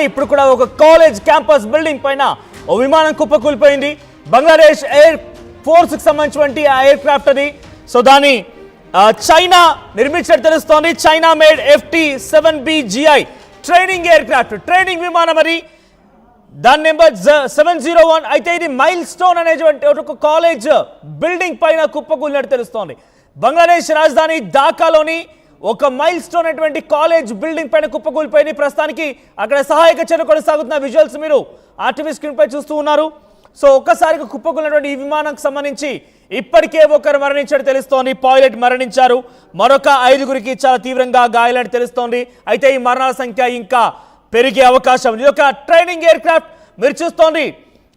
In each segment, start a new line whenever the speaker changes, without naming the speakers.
ఇప్పుడు కూడా ఒక కాలేజ్ క్యాంపస్ బిల్డింగ్ పైన ఓ విమానం కుప్పకూలిపోయింది. బంగ్లాదేశ్ ఎయిర్ ఫోర్స్ కి సంబంధించినటువంటి ఆ ఎయిర్ క్రాఫ్ట్ అది. సో దాని చైనా నిర్మించినట్టు తెలుస్తోంది. China made FT-7BGI training air craft, training విమానం అది. దాని నెంబర్ 701. అయితే ఇది మైల్ స్టోన్ అనేటువంటి ఒక కాలేజ్ బిల్డింగ్ పైన కుప్పకూలినట్టు తెలుస్తోంది. బంగ్లాదేశ్ రాజధాని ఢాకాలోని ఒక మైల్ స్టోన్ అనేటువంటి కాలేజ్ బిల్డింగ్ పైన కుప్పకూలిపోయింది. ప్రస్తుతానికి అక్కడ సహాయక చర్య కొనసాగుతున్న విజువల్స్ మీరు ఆర్టీవీ స్క్రీన్ పై చూస్తూ ఉన్నారు. సో ఒక్కసారిగా కుప్పకూలినటువంటి ఈ విమానానికి సంబంధించి ఇప్పటికే ఒకరు మరణించినట్టు తెలుస్తోంది. పైలట్ మరణించారు. మరొక 5గురికి చాలా తీవ్రంగా గాయాలని తెలుస్తోంది. అయితే ఈ మరణాల సంఖ్య ఇంకా పెరిగే అవకాశం. ఇది ఒక ట్రైనింగ్ ఎయిర్ క్రాఫ్ట్ మీరు చూస్తోంది.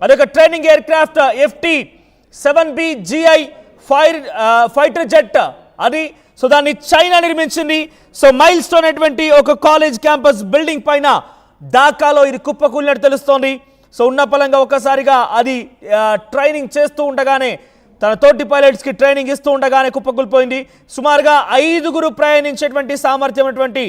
అదొక training air craft FT-7BGI fighter jet అది. సో దాన్ని చైనా నిర్మించింది. సో మైల్ స్టోన్ అనేటువంటి ఒక కాలేజ్ క్యాంపస్ బిల్డింగ్ పైన ఢాకాలో ఇది కుప్పకూలినట్టు తెలుస్తోంది. సో ఉన్న పలంగా ఒక్కసారిగా అది ట్రైనింగ్ చేస్తూ ఉండగానే, తన తోటి పైలట్స్కి ట్రైనింగ్ ఇస్తూ ఉండగానే కుప్పకూలిపోయింది. సుమారుగా 5గురు ప్రయాణించేటువంటి సామర్థ్యం ఉన్నటువంటి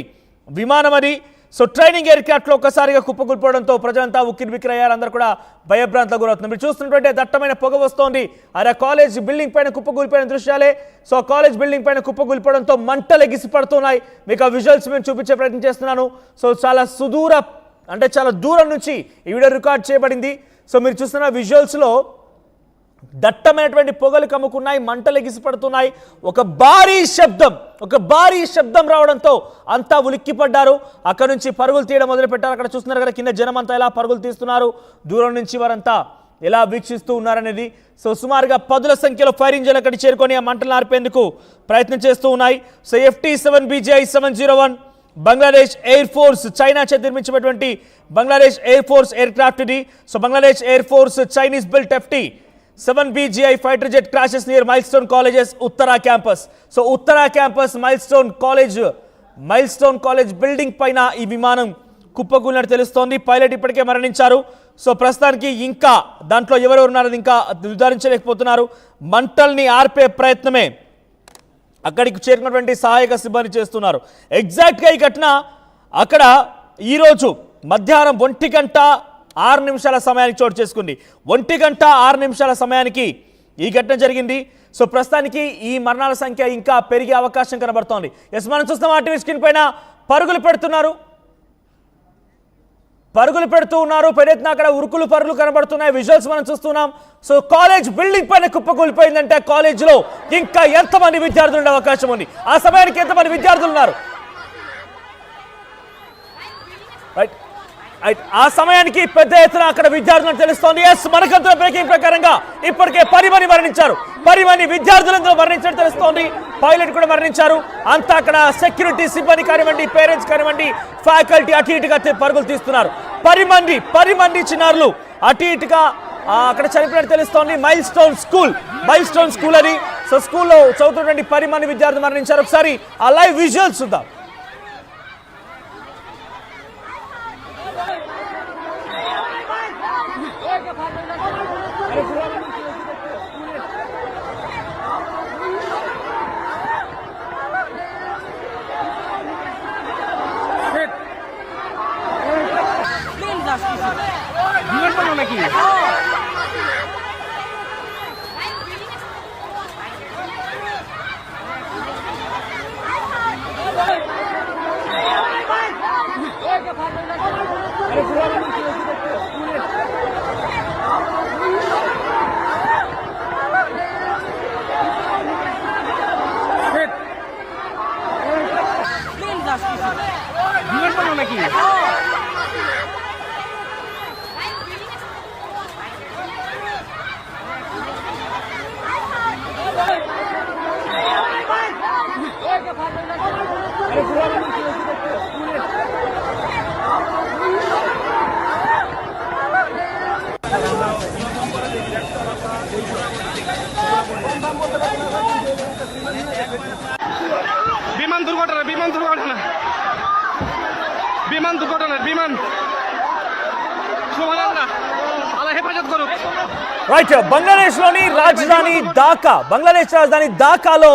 విమానం అది. సో ట్రైనింగ్ ఎయిర్ క్రాఫ్ట్లో ఒక్కసారిగా కుప్పకూలిపోవడంతో ప్రజలంతా ఉక్కిరిబిక్కిరయ్యారు. అందరూ కూడా భయభ్రాంతకు గురవుతున్నారు. మీరు చూస్తున్నటువంటి దట్టమైన పొగ వస్తోంది. అదే కాలేజ్ బిల్డింగ్ పైన కుప్పకూలిపోయిన దృశ్యాలే. సో కాలేజ్ బిల్డింగ్ పైన కుప్పకూలిపోవడంతో మంటలు ఎగిసిపడుతున్నాయి. మీకు ఆ విజువల్స్ మేము చూపించే ప్రయత్నం చేస్తున్నాను. సో చాలా చాలా దూరం నుంచి ఈ వీడియో రికార్డ్ చేయబడింది. సో మీరు చూస్తున్న విజువల్స్లో దట్టమైనటువంటి పొగలు కమ్ముకున్నాయి, మంటలు ఎగిసిపడుతున్నాయి. ఒక భారీ శబ్దం రావడంతో అంతా ఉలిక్కిపడ్డారు. అక్కడ నుంచి పరుగులు తీయడం మొదలుపెట్టారు. అక్కడ చూస్తున్నారు కదా కింద జనం అంతా ఎలా పరుగులు తీస్తున్నారు, దూరం నుంచి వారంతా ఎలా వీక్షిస్తూ ఉన్నారనేది. సో సుమారుగా 10ల సంఖ్యలో ఫైర్ ఇంజిన్లు అక్కడికి చేరుకొని ఆ మంటలను ఆర్పేందుకు ప్రయత్నం చేస్తూ ఉన్నాయి. So FT-7BGI 701 Bangladesh air force China చేత నిర్మించినటువంటి Bangladesh air force aircraft ఇది. So Bangladesh air force Chinese built FT-7BGI fighter jet crashes near Milestone College's Uttara campus. So Uttara campus Milestone College building పైన ఈ విమానం కుప్పకూలినట్టు తెలుస్తోంది. పైలట్ ఇప్పటికే మరణించారు. సో ప్రస్తుతానికి ఇంకా దాంట్లో ఎవరెవరు ఉన్నారని ఇంకా నిర్ధారించలేకపోతున్నారు. మంటల్ని ఆర్పే ప్రయత్నమే అక్కడికి చేరినటువంటి సహాయక సిబ్బంది చేస్తున్నారు. ఎగ్జాక్ట్గా ఈ ఘటన అక్కడ ఈరోజు మధ్యాహ్నం 1:06 సమయానికి చోటు చేసుకుంది. 1:06 సమయానికి ఈ ఘటన జరిగింది. సో ప్రస్తుతానికి ఈ మరణాల సంఖ్య ఇంకా పెరిగే అవకాశం కనబడుతోంది. ఎస్, మనం చూస్తాం ఆర్టీవీ స్క్రీన్ పైన పరుగులు పెడుతూ ఉన్నారు. పెడెత్తిన అక్కడ ఉరుకులు పరుగులు కనబడుతున్నాయి. విజువల్స్ మనం చూస్తున్నాం. సో కాలేజ్ బిల్డింగ్ పైన కుప్పకూలిపోయిందంటే కాలేజీలో ఇంకా ఎంతమంది విద్యార్థులు ఉండే అవకాశం ఉంది? ఆ సమయానికి ఎంతమంది విద్యార్థులు ఉన్నారు? రైట్, ఆ సమయానికి పెద్ద ఎత్తున అక్కడ విద్యార్థులను తెలుస్తోంది. ఎస్, మనకంతా బ్రేకింగ్ ప్రకారంగా ఇప్పటికే 10 మంది మరణించారు. 10 మంది విద్యార్థులందరూ మరణించినట్టు తెలుస్తోంది. పైలట్ కూడా మరణించారు. అంతా అక్కడ సెక్యూరిటీ సిబ్బంది కానివ్వండి, పేరెంట్స్ కానివ్వండి, ఫ్యాకల్టీ అటు ఇటుగా పరుగులు తీస్తున్నారు. 10 మంది చిన్నారులు అటు ఇటుగా అక్కడ చనిపోయినట్టు తెలుస్తోంది. మైల్ స్టోన్ స్కూల్ అది. సో స్కూల్లో చదువుతున్నటువంటి 10 మంది విద్యార్థులు మరణించారు. ఒకసారి ఆ లైవ్ విజువల్స్ చూద్దాం. రైట్, బంగ్లాదేశ్ రాజధాని ఢాకాలో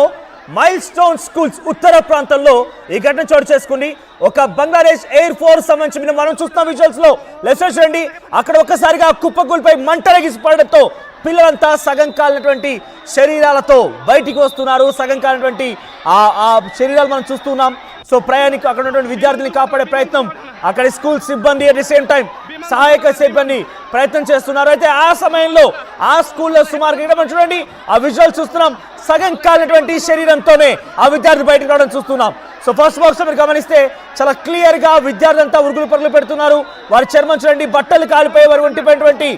మైల్ స్టోన్ స్కూల్స్ ఉత్తర ప్రాంతంలో ఈ ఘటన చోటు చేసుకుంది. ఒక బంగ్లాదేశ్ ఎయిర్ ఫోర్స్ సంబంధించి మనం చూస్తున్న విజువల్స్ లో లెఫ్ట్ సైడ్ చూడండి, అక్కడ ఒక్కసారిగా కుప్పకూలిపై మంటలగిసి పడడంతో పిల్లలంతా సగం కాలినటువంటి శరీరాలతో బయటికి వస్తున్నారు. సగం కాలినటువంటి ఆ శరీరాలు మనం చూస్తున్నాం. సో ప్రయాణికు అక్కడ ఉన్నటువంటి విద్యార్థుల్ని కాపాడే ప్రయత్నం అక్కడ స్కూల్ సిబ్బంది అట్ ది సేమ్ టైం సహాయక సిబ్బంది ప్రయత్నం చేస్తున్నారు. అయితే ఆ సమయంలో ఆ స్కూల్లో సుమారుగా మనం చూడండి ఆ విజువల్ చూస్తున్నాం, సగం కాలినటువంటి శరీరంతోనే ఆ విద్యార్థి బయటకు రావడం చూస్తున్నాం. సో ఫస్ట్ బాక్స్ మీరు గమనిస్తే చాలా క్లియర్ గా విద్యార్థి అంతా ఉరుగులు పరుగులు పెడుతున్నారు. వారి చర్మం చూడండి, బట్టలు కాలిపోయి వారు ఒంటిపోయినటువంటి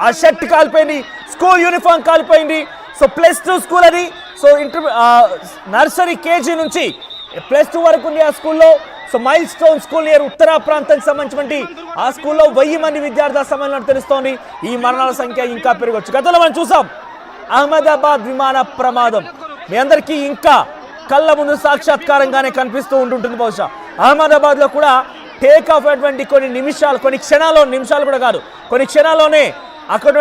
ఆ షర్ట్ కాలిపోయింది, స్కూల్ యూనిఫామ్ కాలిపోయింది. సో +2 స్కూల్ అది. సో నర్సరీ కేజీ నుంచి +2 వరకు ఉంది ఆ స్కూల్లో. So mile stone school near Uttara ప్రాంతానికి సంబంధించినటువంటి ఆ స్కూల్లో 1000 మంది విద్యార్థుల సమయంలో తెలుస్తోంది. ఈ మరణాల సంఖ్య ఇంకా పెరగవచ్చు. గతంలో మనం చూసాం అహ్మదాబాద్ విమాన ప్రమాదం మీ అందరికీ ఇంకా కళ్ళ ముందు సాక్షాత్కారంగానే కనిపిస్తూ ఉంటుంటుంది. బహుశా అహ్మదాబాద్ లో కూడా టేక్ ఆఫ్ అయినటువంటి కొన్ని నిమిషాలు కూడా కాదు, కొన్ని క్షణాల్లోనే అక్కడ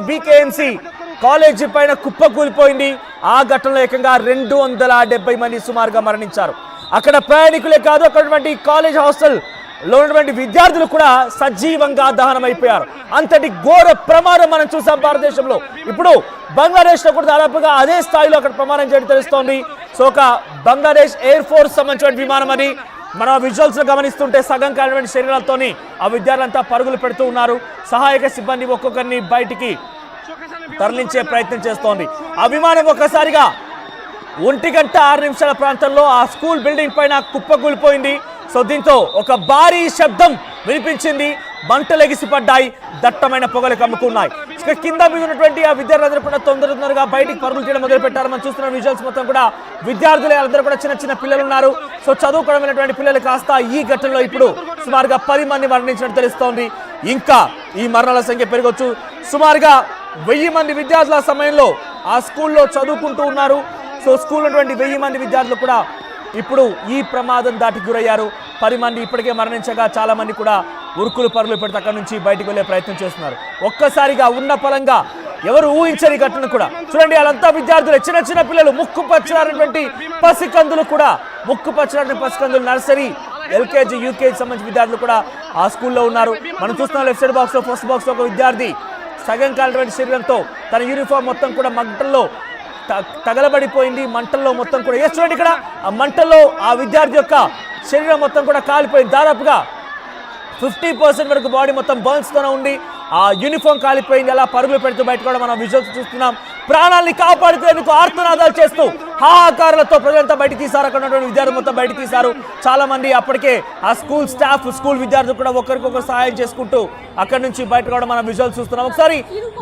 బీకేఎంసీ కాలేజీ పైన కుప్ప కూలిపోయింది. ఆ ఘటనలో ఏకంగా 270 మంది సుమారుగా మరణించారు. అక్కడ ప్రయాణికులే కాదు, అక్కడ కాలేజ్ హాస్టల్ లో ఉన్నటువంటి విద్యార్థులు కూడా సజీవంగా దహనం అయిపోయారు. అంతటి ఘోర ప్రమాదం మనం చూసాం భారతదేశంలో. ఇప్పుడు బంగ్లాదేశ్ లో కూడా దాదాపుగా అదే స్థాయిలో అక్కడ ప్రమాదం చేయడం తెలుస్తోంది. సో ఒక బంగ్లాదేశ్ ఎయిర్ ఫోర్స్ సంబంధించిన విమానం అది. మనం విజువల్స్ లో గమనిస్తుంటే సగం కాలినటువంటి శరీరాలతోని ఆ విద్యార్థులంతా పరుగులు పెడుతూ ఉన్నారు. సహాయక సిబ్బంది ఒక్కొక్కరిని బయటికి తరలించే ప్రయత్నం చేస్తోంది. ఆ విమానం ఒక్కసారిగా 1:06 ప్రాంతంలో ఆ స్కూల్ బిల్డింగ్ పైన కుప్పకూలిపోయింది. సో దీంతో ఒక భారీ శబ్దం వినిపించింది, మంటలు ఎగిసిపడ్డాయి, దట్టమైన పొగలు కమ్ముకున్నాయి. కింద మీద ఉన్నటువంటి ఆ విద్యార్థులందరూ కూడా తొందరగా బయటికి పరుగులు చేయడం మొదలు పెట్టారు. మనం చూస్తున్న విజువల్స్ మొత్తం కూడా విద్యార్థులు అందరూ కూడా చిన్న చిన్న పిల్లలు ఉన్నారు. సో చదువుకోవడమైనటువంటి పిల్లలు కాస్త ఈ ఘటనలో ఇప్పుడు సుమారుగా 10 మంది మరణించినట్టు తెలుస్తోంది. ఇంకా ఈ మరణాల సంఖ్య పెరగొచ్చు. సుమారుగా 1000 మంది విద్యార్థుల సమయంలో ఆ స్కూల్లో చదువుకుంటూ ఉన్నారు. సో స్కూల్ ఉన్నటువంటి 1000 మంది విద్యార్థులు కూడా ఇప్పుడు ఈ ప్రమాదం దాటికి గురయ్యారు. 10 మంది ఇప్పటికే మరణించగా చాలా మంది కూడా ఉరుకులు పరుగులు పెడితే అక్కడి నుంచి బయటకు వెళ్ళే ప్రయత్నం చేస్తున్నారు. ఒక్కసారిగా ఉన్న పలంగా ఎవరు ఊహించని ఘటన కూడా చూడండి. వాళ్ళంతా విద్యార్థులు, చిన్న పిల్లలు, ముక్కు పచ్చలాడినటువంటి పసికందులు కూడా, నర్సరీ, ఎల్కేజీ, యూకేజీ సంబంధించిన విద్యార్థులు కూడా ఆ స్కూల్లో ఉన్నారు. మనం చూస్తున్నాం లెఫ్ట్ సైడ్ బాక్స్ లో ఫస్ట్ బాక్స్ లో ఒక విద్యార్థి సగం కాలినటువంటి శరీరంతో తన యూనిఫామ్ మొత్తం కూడా మంటల్లో తగలబడిపోయింది. మంటల్లో మొత్తం కూడా చూడండి, ఇక్కడ ఆ మంటల్లో ఆ విద్యార్థి యొక్క శరీరం మొత్తం కూడా కాలిపోయింది. దాదాపుగా 50% వరకు బాడీ మొత్తం బర్న్స్ తోనే ఉంది. ఆ యూనిఫామ్ కాలిపోయింది. అలా పరుగులు పెడుతూ బయట కూడా మనం విజువల్స్ చూస్తున్నాం. ప్రాణాలని కాపాడుకునేందుకు ఆర్తనాదాలు చేస్తూ హాహాకారాలతో ప్రజలంతా బయట తీశారు. అక్కడ ఉన్నటువంటి విద్యార్థులు మొత్తం బయట తీశారు. చాలా మంది అప్పటికే ఆ స్కూల్ స్టాఫ్, స్కూల్ విద్యార్థులు కూడా ఒకరికొకరు సహాయం చేసుకుంటూ అక్కడి నుంచి బయట కూడా మనం విజువల్స్ చూస్తున్నాం. ఒకసారి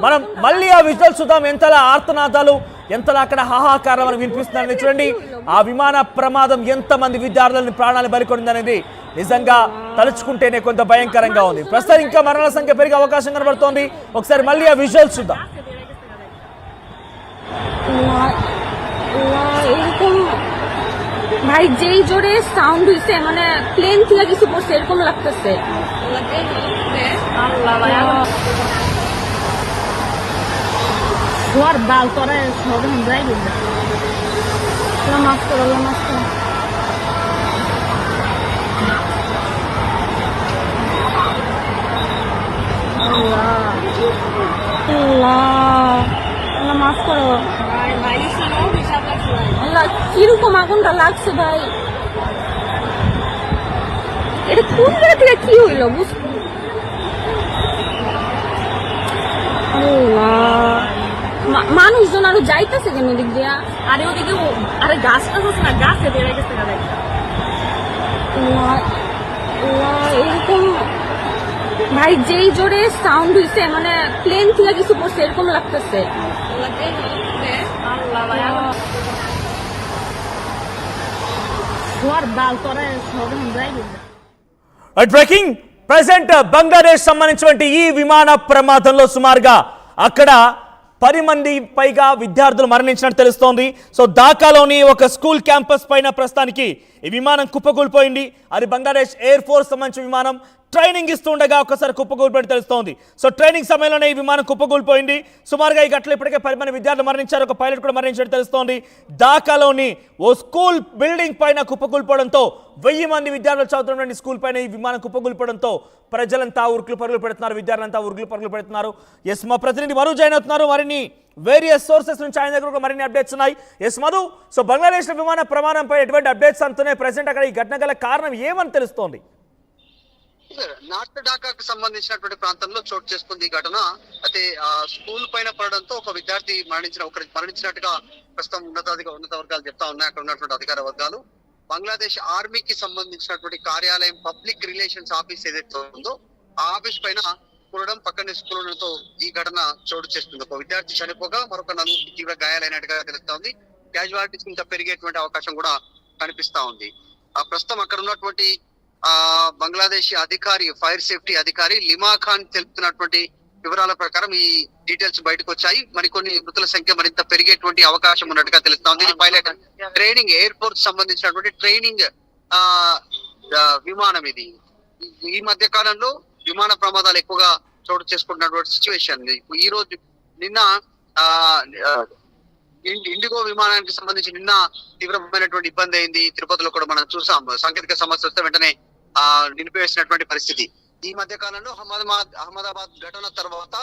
మనం మళ్ళీ ఆ విజువల్స్ చూద్దాం. ఎంతలా ఆర్తనాదాలు, ఎంతలా అక్కడ హాహాకారం మనకు వినిపిస్తుందని చూడండి. ఆ విమాన ప్రమాదం ఎంతమంది విద్యార్థులని ప్రాణాలు బలికొందనేది నిజంగా తలుచుకుంటేనే కొంత భయంకరంగా ఉంది. ప్రస్తుతం ఇంకా మరణాల సంఖ్య పెరిగే అవకాశం కనబడుతోంది. ఒకసారి మళ్ళీ ఆ విజువల్స్ చూద్దాం.
এরকম ভাই যেই জোরে সাউন্ড হইছে মানে প্লেন থেকে কিছু পড়ছে এরকম লাগতেছে। সর বাল তোরা সব ড্রাইভিং মাফ করো, মাফ করো। মাফ করো আল্লাহ, কিরকম আগুনটা লাগছে ভাই, এটা কোন জায়গা থেকে কি হইলো মানুষজন আরো যাইতেছে কেন দিক দিয়া? আরে ওদিকে আরে গাছ টাছ আছে না, গাছে বেড়ে গেছে এরকম ভাই যেই জোরে সাউন্ড হইছে মানে প্লেন থেকে কিছু পড়ছে এরকম লাগতেছে।
బ్రేకింగ్ ప్రెసెంట్ బంగ్లాదేశ్ సంబంధించినటువంటి ఈ విమాన ప్రమాదంలో సుమారుగా అక్కడ 10 మంది పైగా విద్యార్థులు మరణించినట్టు తెలుస్తోంది. సో ఢాకాలోని ఒక స్కూల్ క్యాంపస్ పైన ప్రస్తుతానికి ఈ విమానం కుప్పకూలిపోయింది. అది బంగ్లాదేశ్ ఎయిర్ ఫోర్స్ సంబంధించిన విమానం. ట్రైనింగ్ ఇస్తుండగా ఒకసారి కుప్పకూలిపోయినట్టు తెలుస్తోంది. సో ట్రైనింగ్ సమయంలోనే ఈ విమానం కుప్పకూలిపోయింది. సుమారుగా ఈ ఘటనలో ఇప్పటికే 10 మంది విద్యార్థులు మరణించారు, ఒక పైలట్ కూడా మరణించినట్టు తెలుస్తోంది. ఢాకాలోని ఓ స్కూల్ బిల్డింగ్ పైన కుప్పకూలిపోవడంతో 1000 మంది విద్యార్థులు చదువుతున్నటువంటి స్కూల్ పైన ఈ విమానం కుప్పకూలిపోవడంతో ప్రజలంతా ఉరుకులు పరుగులు పెడుతున్నారు, విద్యార్థులంతా ఉరుకులు పరుగులు పెడుతున్నారు. ఎస్, మా ప్రతినిధి మరో జాయిన్ అవుతున్నారు. మరిన్ని వేరియస్ సోర్సెస్ నుంచి ఆయన దగ్గర మరిన్ని అప్డేట్స్ ఉన్నాయి. ఎస్ మధు, సో బంగ్లాదేశ్ విమాన ప్రమాణంపై ఎటువంటి అప్డేట్స్ అందుతున్నాయి? ప్రెసెంట్ అక్కడ ఈ ఘటన గల కారణం ఏమని తెలుస్తోంది?
నార్త్ ఢాకాకు సంబంధించినటువంటి ప్రాంతంలో చోటు చేసుకుంది ఈ ఘటన. అయితే స్కూల్ పైన పడడంతో ఒక విద్యార్థి మరణించినట్టుగా ప్రస్తుతం ఉన్నత వర్గాలు చెప్తా ఉన్నాయి. అక్కడ ఉన్నటువంటి అధికార వర్గాలు బంగ్లాదేశ్ ఆర్మీకి సంబంధించినటువంటి కార్యాలయం పబ్లిక్ రిలేషన్స్ ఆఫీస్ ఏదైతే ఉందో ఆ ఆఫీస్ పైన కూడడం, పక్కనే స్కూల్ ఉండడంతో ఈ ఘటన చోటు చేస్తుంది. ఒక విద్యార్థి చనిపోగా మరొక 4 తీవ్ర గాయాలైనట్టుగా తెలుస్తా ఉంది. క్యాజువాలిటీస్ ఇంకా పెరిగేటువంటి అవకాశం కూడా కనిపిస్తా ఉంది. ప్రస్తుతం అక్కడ ఉన్నటువంటి బంగ్లాదేశీ అధికారి, ఫైర్ సేఫ్టీ అధికారి లిమా ఖాన్ తెలుపుతున్నటువంటి వివరాల ప్రకారం ఈ డీటెయిల్స్ బయటకు వచ్చాయి. మరికొన్ని మృతుల సంఖ్య మరింత పెరిగేటువంటి అవకాశం ఉన్నట్టుగా తెలుస్తా ఉంది. పైలట్ ట్రైనింగ్, ఎయిర్ ఫోర్స్ సంబంధించినటువంటి ట్రైనింగ్ విమానం ఇది. ఈ మధ్య కాలంలో విమాన ప్రమాదాలు ఎక్కువగా చోటు చేసుకుంటున్నటువంటి సిచ్యువేషన్. ఈ రోజు నిన్న ఇండిగో విమానానికి సంబంధించి నిన్న తీవ్రమైనటువంటి ఇబ్బంది అయింది. తిరుపతిలో కూడా మనం చూసాం. సాంకేతిక సమస్య వస్తే వెంటనే నిలిపివేసినటువంటి పరిస్థితి. ఈ మధ్య కాలంలో అహ్మదాబాద్ ఘటన తర్వాత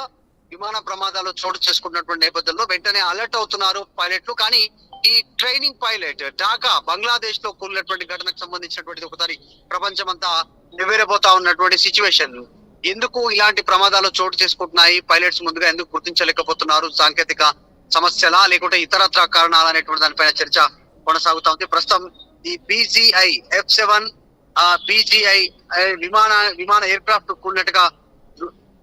విమాన ప్రమాదాలు చోటు చేసుకున్నటువంటి నేపథ్యంలో వెంటనే అలర్ట్ అవుతున్నారు పైలట్లు. కానీ ఈ ట్రైనింగ్ పైలట్ ఢాకా బంగ్లాదేశ్ లో కూలినటువంటి ఘటనకు సంబంధించినటువంటి ఒకసారి ప్రపంచం అంతా నివ్వెరపోతా ఉన్నటువంటి సిచ్యువేషన్. ఎందుకు ఇలాంటి ప్రమాదాలు చోటు చేసుకుంటున్నాయి, పైలట్స్ ముందుగా ఎందుకు గుర్తించలేకపోతున్నారు, సాంకేతిక సమస్యలా లేకుంటే ఇతరత్ర కారణాలు అనేటువంటి దానిపైన చర్చ కొనసాగుతా ఉంది. ప్రస్తుతం ఈ BGI F7 BGI విమాన ఎయిర్ క్రాఫ్ట్ కూడినట్టుగా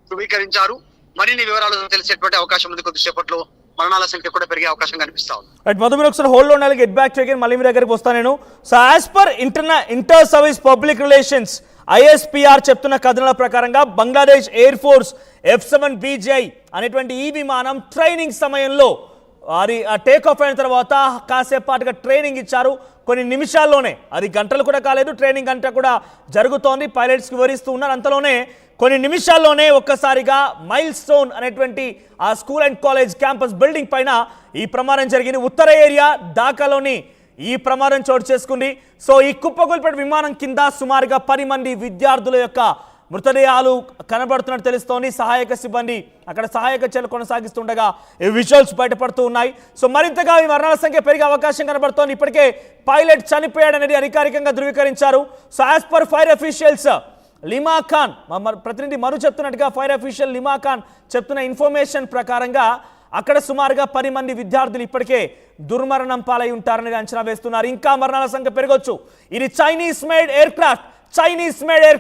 ధృవీకరించారు. మరిన్ని వివరాలు తెలిసేటువంటి అవకాశం ఉంది. కొద్దిసేపట్లో మరణాల సంఖ్య కూడా పెరిగే అవకాశం కనిపిస్తా ఉంది.
రైట్ మధు, మీరు ఒకసారి హోల్డ్ ఉండాలి. గెట్ బ్యాక్ టు మళ్ళీ మీ దగ్గరికి వస్తాను నేను. So as per inter service public relations ISPR చెప్తున్న కథనాల ప్రకారంగా Bangladesh air force F7 BGI అనేటువంటి ఈ విమానం ట్రైనింగ్ సమయంలో అది టేక్ ఆఫ్ అయిన తర్వాత కాసేపాటుగా ట్రైనింగ్ ఇచ్చారు. కొన్ని నిమిషాల్లోనే, అది గంటలు కూడా కాలేదు, ట్రైనింగ్ గంట కూడా జరుగుతోంది, పైలట్స్కి వివరిస్తూ ఉన్నారు. అంతలోనే కొన్ని నిమిషాల్లోనే ఒక్కసారిగా మైల్ స్టోన్ అనేటువంటి ఆ school and college campus building పైన ఈ ప్రమాదం జరిగింది. ఉత్తర ఏరియా ఢాకాలోని ఈ ప్రమాదం చోటు చేసుకుంది. సో ఈ కుప్పకూలిపోయిన విమానం కింద సుమారుగా 10 మంది విద్యార్థుల యొక్క మృతదేహాలు కనబడుతున్నట్టు తెలుస్తోంది. సహాయక సిబ్బంది అక్కడ సహాయక చర్యలు కొనసాగిస్తుండగా ఈ విజువల్స్ బయటపడుతూ ఉన్నాయి. సో మరింతగా ఈ మరణాల సంఖ్య పెరిగే అవకాశం కనబడుతోంది. ఇప్పటికే పైలట్ చనిపోయాడనేది అధికారికంగా ధృవీకరించారు. So as per fire officials lima Khan, ప్రతినిధి మరు చెప్తున్నట్టుగా ఫైర్ అఫీషియల్ లిమా ఖాన్ చెప్తున్న ఇన్ఫర్మేషన్ ప్రకారంగా అక్కడ సుమారుగా 10 మంది విద్యార్థులు ఇప్పటికే దుర్మరణం పాలై ఉంటారని అంచనా వేస్తున్నారు. ఇంకా మరణాల సంఖ్య పెరగొచ్చు. ఇది చైనీస్ మేడ్ ఎయిర్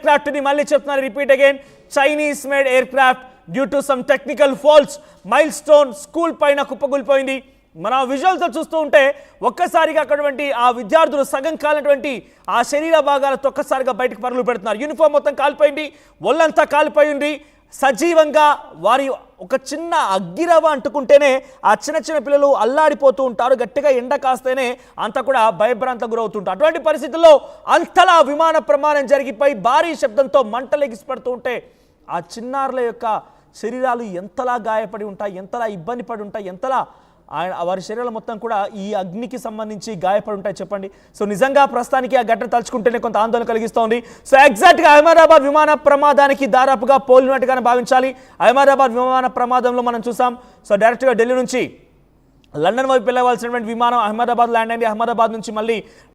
క్రాఫ్ట్ ఇది మళ్ళీ చెప్తున్నారు, repeat again, Chinese made air craft due to some technical faults mile stone school పైన కుప్పకూలిపోయింది. మన విజువల్స్ చూస్తూ ఉంటే ఒక్కసారిగా అక్కడటువంటి ఆ విద్యార్థులు సగం కాలినటువంటి ఆ శరీర భాగాలతో ఒక్కసారిగా బయటకు పరుగులు పెడుతున్నారు. యూనిఫామ్ మొత్తం కాలిపోయింది, ఒళ్ళంతా కాలిపోయింది. సజీవంగా వారి ఒక చిన్న అగ్గిరవ అంటుకుంటేనే ఆ చిన్న పిల్లలు అల్లాడిపోతూ ఉంటారు. గట్టిగా ఎండ కాస్తేనే అంతా కూడా భయభ్రాంతకు గురవుతుంటారు. అటువంటి పరిస్థితుల్లో అంతలా విమాన ప్రమాదం జరిగిపోయి భారీ శబ్దంతో మంటలు ఎగిసిపడుతూ ఉంటే ఆ చిన్నారుల యొక్క శరీరాలు ఎంతలా గాయపడి ఉంటాయి, ఎంతలా ఇబ్బంది పడి ఉంటాయి, ఎంతలా వారి శరీరాలు మొత్తం కూడా ఈ అగ్నికి సంబంధించి గాయపడి ఉంటాయి చెప్పండి. సో నిజంగా ప్రస్తుతానికి ఆ ఘటన తలుచుకుంటేనే కొంత ఆందోళన కలిగిస్తోంది. సో ఎగ్జాక్ట్గా అహ్మదాబాద్ విమాన ప్రమాదానికి దాదాపుగా పోలినట్టుగానే భావించాలి. అహ్మదాబాద్ విమాన ప్రమాదంలో మనం చూసాం. సో డైరెక్ట్గా ఢిల్లీ నుంచి లండన్ వైపు వెళ్ళవలసినటువంటి విమానం అహ్మదాబాద్ ల్యాండ్ అయింది. అహ్మదాబాద్ నుంచి మళ్ళీ